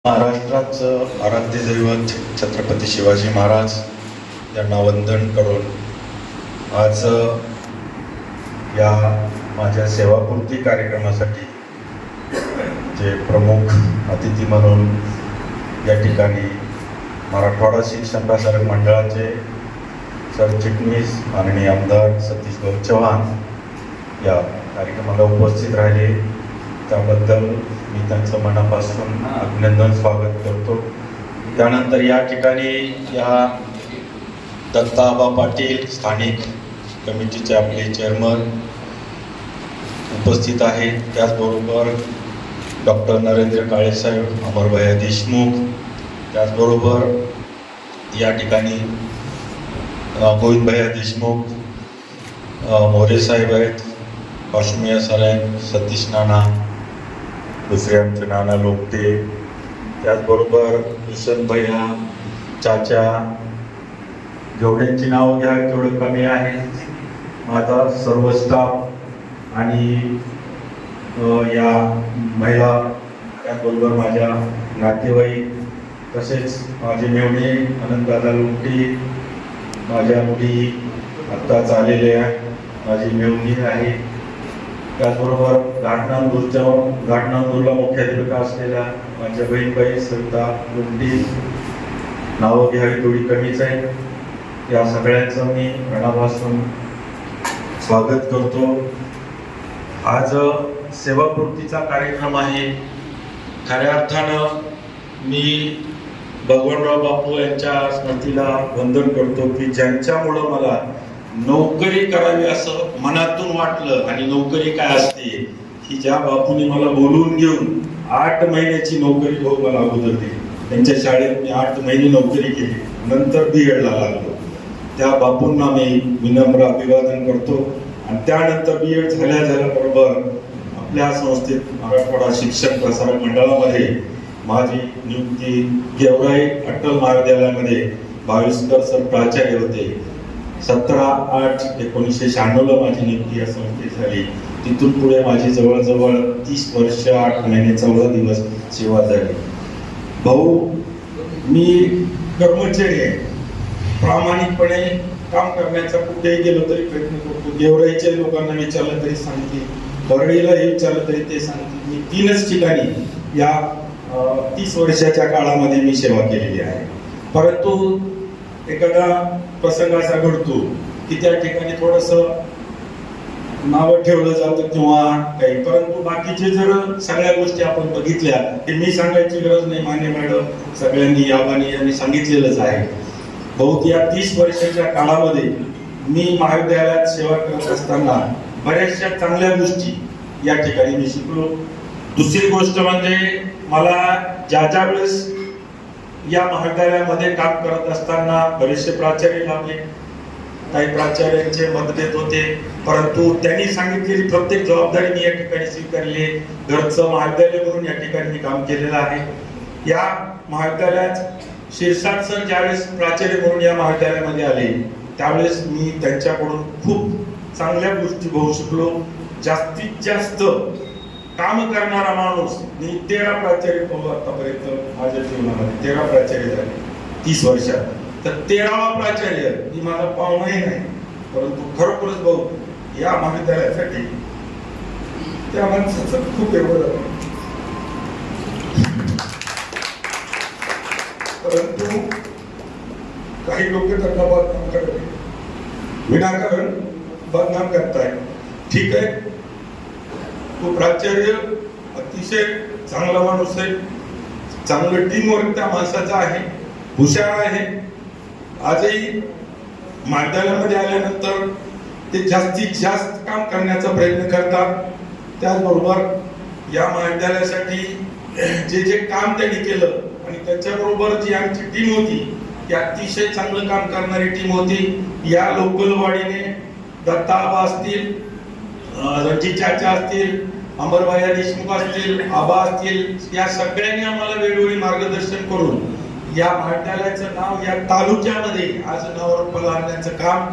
महाराष्ट्राचं आराध्य दैवत छत्रपती शिवाजी महाराज यांना वंदन करून आज या माझ्या सेवापूर्ती कार्यक्रमासाठी जे प्रमुख अतिथी म्हणून या ठिकाणी मराठवाडा शिक्षण प्रसारक मंडळाचे सरचिटणीस माननीय आमदार सतीश भाऊ चव्हाण या कार्यक्रमाला उपस्थित राहिले, त्याबद्दल मी त्यांचं मनापासून अभिनंदन स्वागत करतो. त्यानंतर या ठिकाणी या दत्ताबा पाटील स्थानिक कमिटीचे आपले चेअरमन उपस्थित आहेत, त्याचबरोबर डॉक्टर नरेंद्र काळेसाहेब, अमरभैया देशमुख, त्याचबरोबर या ठिकाणी गोविंदभैया देशमुख, मोरे साहेब आहेत, काश्मीर सराय, सतीश नाना, दुसरे आमचे नाना लोकटे, त्याचबरोबर हुसेन भैया, चाचा, जेवढ्यांची नावं घ्या तेवढं कमी आहे. माझा सर्व स्टाफ आणि या महिला, त्याचबरोबर माझ्या नातेवाईक, तसेच माझे मेवणे आनंददादा लोकटे, माझ्या मुली आत्ताच आलेल्या, माझी मेवणी आहे, त्याचबरोबर घाटनांदूरला मुख्याधिकार असलेल्या माझ्या बहीणबाई सविता लोंढे, नावं घ्यावी थोडी कमीच आहे. या सगळ्यांचं मी मनापासून स्वागत करतो. आज सेवापूर्तीचा कार्यक्रम आहे. खऱ्या अर्थानं मी भगवानराव बापू यांच्या स्मृतीला वंदन करतो की ज्यांच्यामुळं मला नोकरी करावी असं मनातून वाटलं. आणि नोकरी काय असते ही ज्या बापूंनी मला बोलवून घेऊन 8 महिन्याची नोकरी भाऊ मला अगोदर दिली. त्यांच्या शाळेत मी 8 महिने नोकरी केली, नंतर BEd ला लागलो. त्या बापूंना मी विनम्र अभिवादन करतो. आणि त्यानंतर BEd झाल्याबरोबर आपल्या संस्थेत मराठवाडा शिक्षण प्रसारक मंडळामध्ये माझी नियुक्ती गेवराई अट्टल महाविद्यालयामध्ये 22 सर प्राचार्य होते. 17/8/1996 माझी नियुक्ती या संस्थेत झाली. तिथून पुढे माझी जवळजवळ 30 वर्ष 8 महिने 14 दिवस सेवा झाली. भाऊ, मी कर्मचारी आहे, प्रामाणिकपणे काम करण्याचा कुठेही गेलो तरी प्रयत्न करतो. गेवराईच्या लोकांना विचारलं तरी सांगते, बरडीला हे विचारलं तरी ते सांगते. मी 3च ठिकाणी या 30 वर्षाच्या काळामध्ये मी सेवा केलेली आहे. परंतु एखादा प्रसंग असा घडतो की त्या ठिकाणी थोडस नाव ठेवलं जातं किंवा काही, परंतु बाकीचे जर सगळ्या गोष्टी आपण बघितल्या की मी सांगायची गरज नाही, मान्य मॅडम सगळ्यांनी यांनी सांगितलेलंच आहे. बहुत या 30 वर्षाच्या काळामध्ये मी महाविद्यालयात सेवा करत असताना बऱ्याचशा चांगल्या गोष्टी या ठिकाणी मी शिकलो. दुसरी गोष्ट म्हणजे मला ज्या वेळेस या महाविद्यालयामध्ये काम करत असताना बरेचसे प्राचार्य लाभले, काही प्राचार्यांचे मतभेद होते, परंतु त्यांनी सांगितलेली प्रत्येक जबाबदारी मी या ठिकाणी स्वीकारली. घरचं महाविद्यालय म्हणून या ठिकाणी मी काम केलेलं आहे. या महाविद्यालयात शिरसाट सर ज्यावेळेस प्राचार्य म्हणून या महाविद्यालयामध्ये आले त्यावेळेस मी त्यांच्याकडून खूप चांगल्या गोष्टी बघू शकलो. जास्तीत जास्त काम करणारा माणूस, मी 13 प्राचार्य पाहू आतापर्यंत माझ्या जीवनामध्ये 13 प्राचार्य झाले 30 वर्षात. तर 13वा प्राचार्य ही माझा पाहुणाही नाही, परंतु खरोखरच भाऊ या महाविद्यालयासाठी त्या माणसाचं खूप एवढं. परंतु काही लोक त्यांना बदनाम करत विनाकारण बदनाम करताय. ठीक आहे, तो प्राचार्य अतिशय चांगला माणूस आहे, चांगलं टीम वर्क त्या माणसाचा आहे, हुशार आहे. आजही महाविद्यालयामध्ये आल्यानंतर ते जास्तीत जास्त काम करण्याचा प्रयत्न करतात. त्याचबरोबर या महाविद्यालयासाठी जे काम त्यांनी केलं आणि त्याच्याबरोबर जी आमची टीम होती ती अतिशय चांगलं काम करणारी टीम होती. या लोकल वाडीने दत्ता आबा असतील, रणजित चाचा असतील, अमरभैया देशमुख असतील, आबा असतील, या सगळ्यांनी आम्हाला वेळोवेळी मार्गदर्शन करून या महाविद्यालयाचं नाव या तालुक्यामध्ये आज नावारूपाला आणण्याचं काम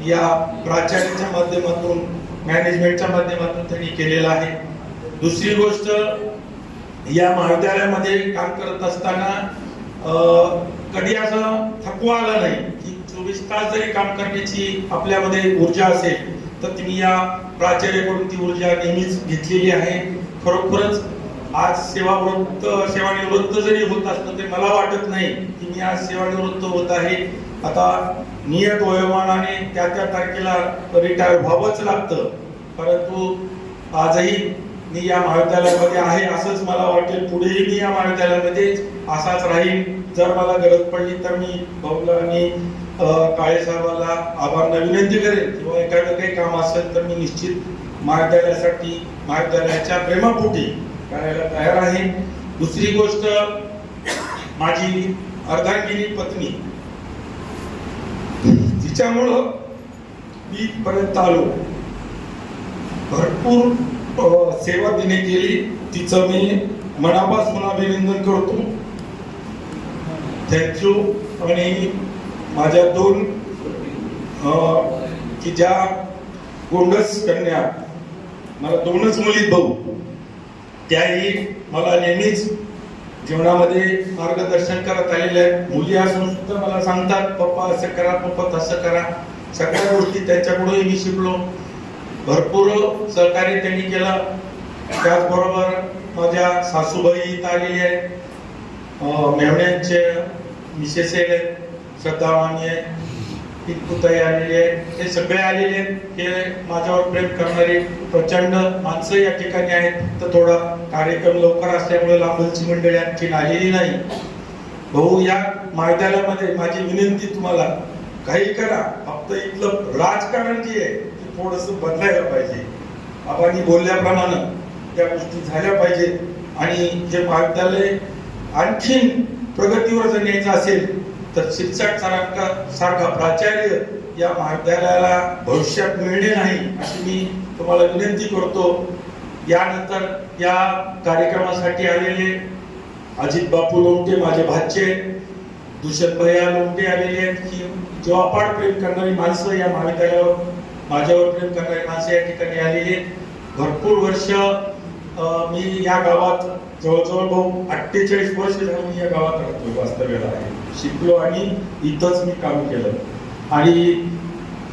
या प्राचार्यांच्या माध्यमातून, मॅनेजमेंटच्या माध्यमातून त्यांनी केलेलं आहे. दुसरी गोष्ट, या महाविद्यालयामध्ये काम करत असताना कधी असं थकवा आला नाही की 24 तास जरी काम करण्याची आपल्यामध्ये ऊर्जा असेल तर तुम्ही या प्राचार्याकडून ती ऊर्जा नेहमीच घेतलेली आहे. खरोखरच आज सेवानिवृत्त जरी होत असलं तरी मला वाटत नाही की मी आज सेवानिवृत्त होत आहे. आता नियत वयोमानाने त्या तारखेला रिटायर व्हावंच लागतं, परंतु आजही मी या महाविद्यालयामध्ये आहे असंच मला वाटेल. पुढेही मी या महाविद्यालयामध्ये असाच राहील. जर मला गरज पडली तर मी भाऊला आणि काळे साहेबाला आभार विनंती करेन किंवा एखादं काही काम असेल तर मी निश्चित महाविद्यालयासाठी महाविद्यालयाच्या प्रेमापोटी करायला तयार आहे. दुसरी गोष्ट, माझी अर्धांगिनी पत्नी, तिच्यामुळं मी इथपर्यंत आलो. भरपूर सेवा तिने केली, तिचं मी मनापासून अभिनंदन करतो. थँक्यू. आणि माझ्या दोन की ज्या गोंडस कन्या, मला दोनच मुली भाऊ, त्याही मला नेहमीच जीवनामध्ये मार्गदर्शन करत आलेले आहेत. मुली असून सुद्धा मला सांगतात पप्पा असं करा, पप्पा तसं करा. सगळ्या गोष्टी त्यांच्याकडूनही मी शिकलो. भरपूर सहकार्य त्यांनी केलं. त्याचबरोबर माझ्या सासूबाई इथं आलेली आहेत, मेवण्यांचे मिसेस आहेत, श्रद्धावानी आहे, पितपुताई आलेली आहे. हे सगळे आलेले आहेत. हे माझ्यावर प्रेम करणारे प्रचंड माणसं या ठिकाणी आहेत. फक्त थोडा कार्यक्रम लवकर असल्यामुळे लांबची मंडळी आणखी आलेली नाही. भाऊ, या महाविद्यालयामध्ये माझी विनंती तुम्हाला, काही करा, फक्त इथलं राजकारण जे आहे ते थोडंसं बदलायला पाहिजे. आपण बोलल्याप्रमाणे त्या गोष्टी झाल्या पाहिजेत. आणि जे महाविद्यालय आणखीन प्रगतीवर जर न्यायचं असेल तर शिक्षक सारखा प्राचार्य या महाविद्यालयाला भविष्यात मिळणे नाही अशी मी तुम्हाला विनंती करतो. यानंतर या कार्यक्रमासाठी आलेले अजित बापू लोमटे, माझे भाचे, दुष्यंत भैया लोमटे आलेले आहेत. की जो अपाट प्रेम करणारी माणसं या महाविद्यालयावर, माझ्यावर प्रेम करणारी माणसं या ठिकाणी आलेली आहेत. भरपूर वर्ष मी या गावात, जवळजवळ भाऊ 48 वर्ष झालं मी या गावात राहतो, वास्तव्याला आहे. शिकलो आणि इथंच मी काम केलं. आणि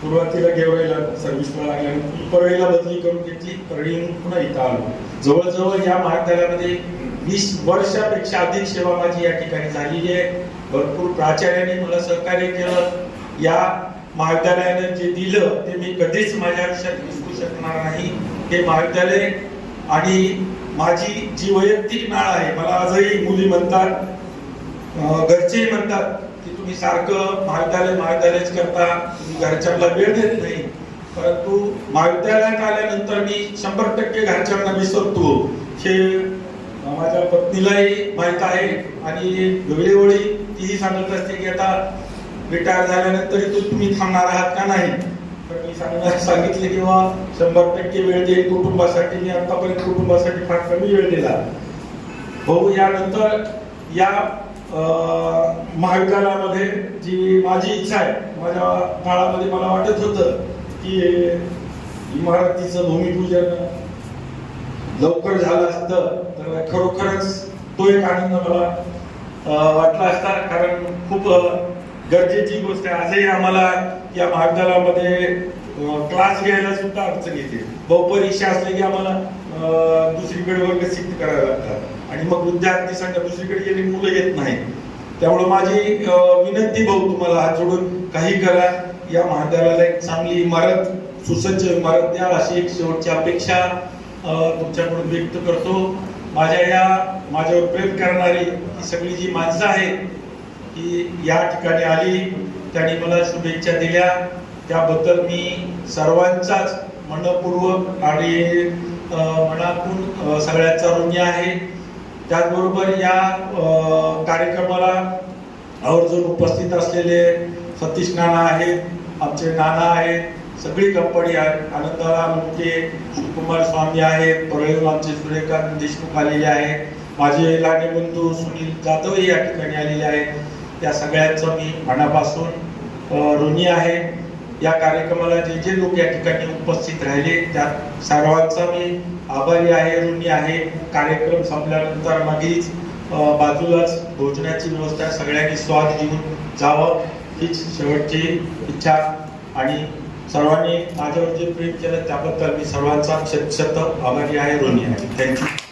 सुरुवातीला गेवराईला सर्व्हिसला लागल्यानंतर परळीला बदली करून घेतली, परळीहून पुन्हा इथं आलो. जवळजवळ या महाविद्यालयामध्ये 20 वर्षापेक्षा अधिक सेवा माझी या ठिकाणी झालेली आहे. भरपूर प्राचार्यांनी मला सहकार्य केलं. या महाविद्यालयाने जे दिलं ते मी कधीच माझ्या आयुष्यात विसरू शकणार नाही. हे महाविद्यालय आणि माझी जी वैयक्तिक नाळ आहे, मला आजही मुली म्हणतात, घरचेही म्हणतात की तुम्ही सारखं महाविद्यालयच करता, तुम्ही घरच्यांना वेळ देत नाही. परंतु महाविद्यालयात आल्यानंतर मी 100% घरच्यांना विसरतो. हे माझ्या पत्नीलाही माहित आहे. आणि वेळोवेळी तीही सांगत असते की आता रिटायर झाल्यानंतर तुम्ही थांबणार आहात का नाही. तर मी सांगितले किंवा 100% वेळ देईल कुटुंबासाठी. मी आतापर्यंत कुटुंबासाठी फार कमी वेळ दिला. भाऊ, यानंतर या महाविद्यालयामध्ये जी माझी इच्छा आहे, माझ्या काळामध्ये मला वाटत होतं की इमारतीचं भूमिपूजन लवकर झालं असतं तर खरोखरच तो एक आनंद मला वाटला असता. कारण खूप गरजेची गोष्ट आहे. आजही आम्हाला या महाविद्यालयामध्ये क्लास घ्यायला सुद्धा अडचण येते. बहुपरीक्षा असले की आम्हाला दुसरीकडे वर्ग शिफ्ट करावे लागतात आणि मग विद्यार्थी संख्या दुसरीकडे गेली, मुलं येत नाहीत. त्यामुळे माझी विनंती भाऊ, तुम्हाला हात जोडून काही करा, या महाविद्यालयाला एक चांगली इमारत, सुसज्ज इमारत द्या अशी एक शेवटची अपेक्षा तुमच्याकडून व्यक्त करतो. माझ्यावर प्रेम करणारी ही सगळी जी माणसं आहेत की या ठिकाणी आली, त्यांनी मला शुभेच्छा दिल्या, त्याबद्दल मी सर्वांचाच मनपूर्वक आणि मनातून सगळ्यांचा ऋणी आहे. त्याचबरोबर या कार्यक्रमाला आवर्जून उपस्थित असलेले सतीश नाना आहेत, आमचे नाना आहेत, सगळी कंपनी आहे, आनंदाला लोमटे, शिवकुमार स्वामी आहेत, परळीहून आमचे सूर्यकांत देशमुख आलेले आहेत, माझे लहाने बंधू सुनील जाधव या ठिकाणी आलेले आहेत. त्या सगळ्यांचं मी मनापासून ऋणी आहे. या कार्यक्रमाला जे जे लोक या ठिकाणी उपस्थित राहिले त्या सर्वांचा मी आभारी आहे, ऋणी आहे. कार्यक्रम संपल्यानंतर लगेच बाजूलाच भोजनाची व्यवस्था, सगळ्यांनी स्वाद घेऊन जावं हीच शेवटची इच्छा. आणि सर्वांनी माझ्यावर जे प्रेम केलं त्याबद्दल मी सर्वांचा शत आभारी आहे, ऋणी आहे. थँक्यू.